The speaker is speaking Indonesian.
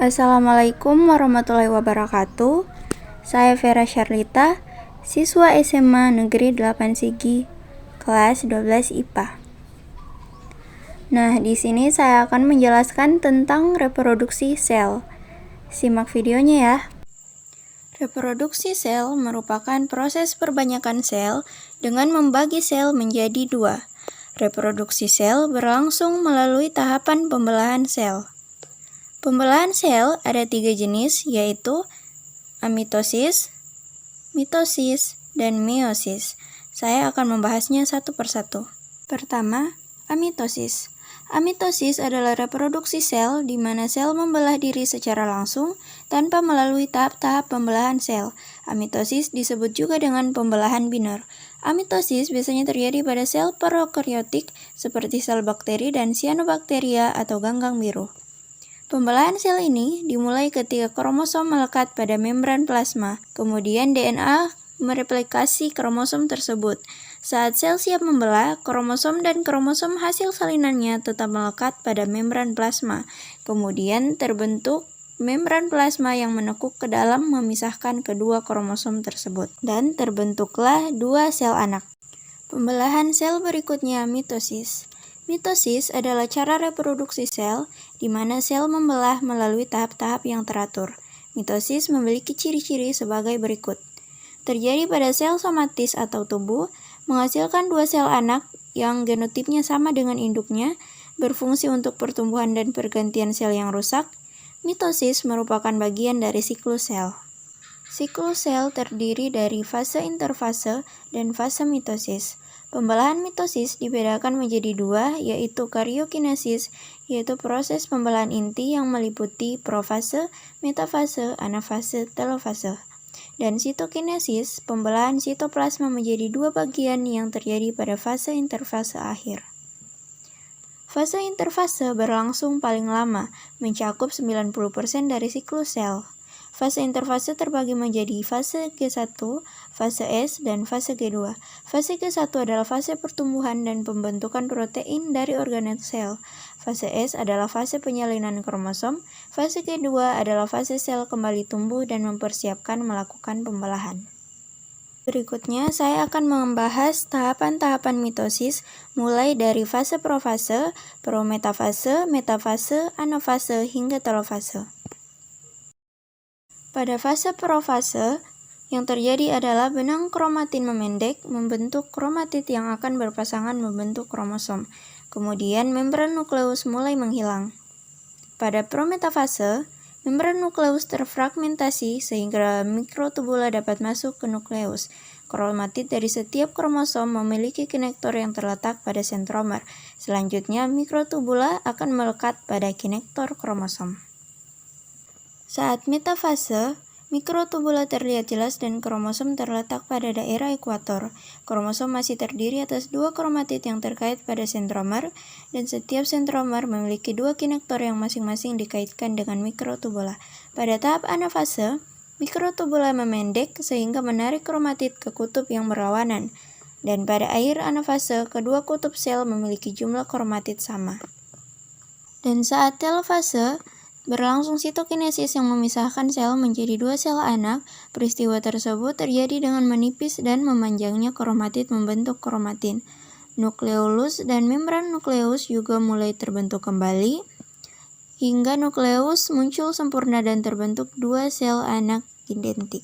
Assalamualaikum warahmatullahi wabarakatuh. Saya Vera Charlita, siswa SMA Negeri 8 Sigi, kelas 12 IPA. Nah, di sini saya akan menjelaskan tentang reproduksi sel. Simak videonya ya. Reproduksi sel merupakan proses perbanyakan sel dengan membagi sel menjadi dua. Reproduksi sel berlangsung melalui tahapan pembelahan sel. Pembelahan sel ada 3 jenis, yaitu amitosis, mitosis, dan meiosis. Saya akan membahasnya satu persatu. Pertama, amitosis. Amitosis adalah reproduksi sel di mana sel membelah diri secara langsung tanpa melalui tahap-tahap pembelahan sel. Amitosis disebut juga dengan pembelahan binor. Amitosis biasanya terjadi pada sel prokaryotik seperti sel bakteri dan cyanobacteria atau ganggang biru. Pembelahan sel ini dimulai ketika kromosom melekat pada membran plasma, kemudian DNA mereplikasi kromosom tersebut. Saat sel siap membelah, kromosom dan kromosom hasil salinannya tetap melekat pada membran plasma. Kemudian terbentuk membran plasma yang menekuk ke dalam memisahkan kedua kromosom tersebut. Dan terbentuklah dua sel anak. Pembelahan sel berikutnya mitosis. Mitosis adalah cara reproduksi sel di mana sel membelah melalui tahap-tahap yang teratur. Mitosis memiliki ciri-ciri sebagai berikut. Terjadi pada sel somatis atau tubuh, menghasilkan dua sel anak yang genotipnya sama dengan induknya, berfungsi untuk pertumbuhan dan pergantian sel yang rusak. Mitosis merupakan bagian dari siklus sel. Siklus sel terdiri dari fase interfase dan fase mitosis. Pembelahan mitosis dibedakan menjadi dua, yaitu karyokinesis, yaitu proses pembelahan inti yang meliputi profase, metafase, anafase, telofase. Dan sitokinesis, pembelahan sitoplasma menjadi dua bagian yang terjadi pada fase interfase akhir. Fase interfase berlangsung paling lama, mencakup 90% dari siklus sel. Fase interfase terbagi menjadi fase G1, fase S, dan fase G2. Fase G1 adalah fase pertumbuhan dan pembentukan protein dari organel sel. Fase S adalah fase penyalinan kromosom. Fase G2 adalah fase sel kembali tumbuh dan mempersiapkan melakukan pembelahan. Berikutnya, saya akan membahas tahapan-tahapan mitosis mulai dari fase profase, prometafase, metafase, anafase, hingga telofase. Pada fase profase, yang terjadi adalah benang kromatin memendek, membentuk kromatid yang akan berpasangan membentuk kromosom. Kemudian membran nukleus mulai menghilang. Pada prometafase, membran nukleus terfragmentasi sehingga mikrotubula dapat masuk ke nukleus. Kromatid dari setiap kromosom memiliki kinektor yang terletak pada sentromer. Selanjutnya, mikrotubula akan melekat pada kinektor kromosom. Saat metafase, mikrotubula terlihat jelas dan kromosom terletak pada daerah ekuator. Kromosom masih terdiri atas dua kromatid yang terkait pada sentromer, dan setiap sentromer memiliki dua kinektor yang masing-masing dikaitkan dengan mikrotubula. Pada tahap anafase, mikrotubula memendek sehingga menarik kromatid ke kutub yang berlawanan, dan pada akhir anafase, kedua kutub sel memiliki jumlah kromatid sama. Dan saat telofase, berlangsung sitokinesis yang memisahkan sel menjadi dua sel anak. Peristiwa tersebut terjadi dengan menipis dan memanjangnya kromatid membentuk kromatin. Nukleolus dan membran nukleus juga mulai terbentuk kembali, hingga nukleus muncul sempurna dan terbentuk dua sel anak identik.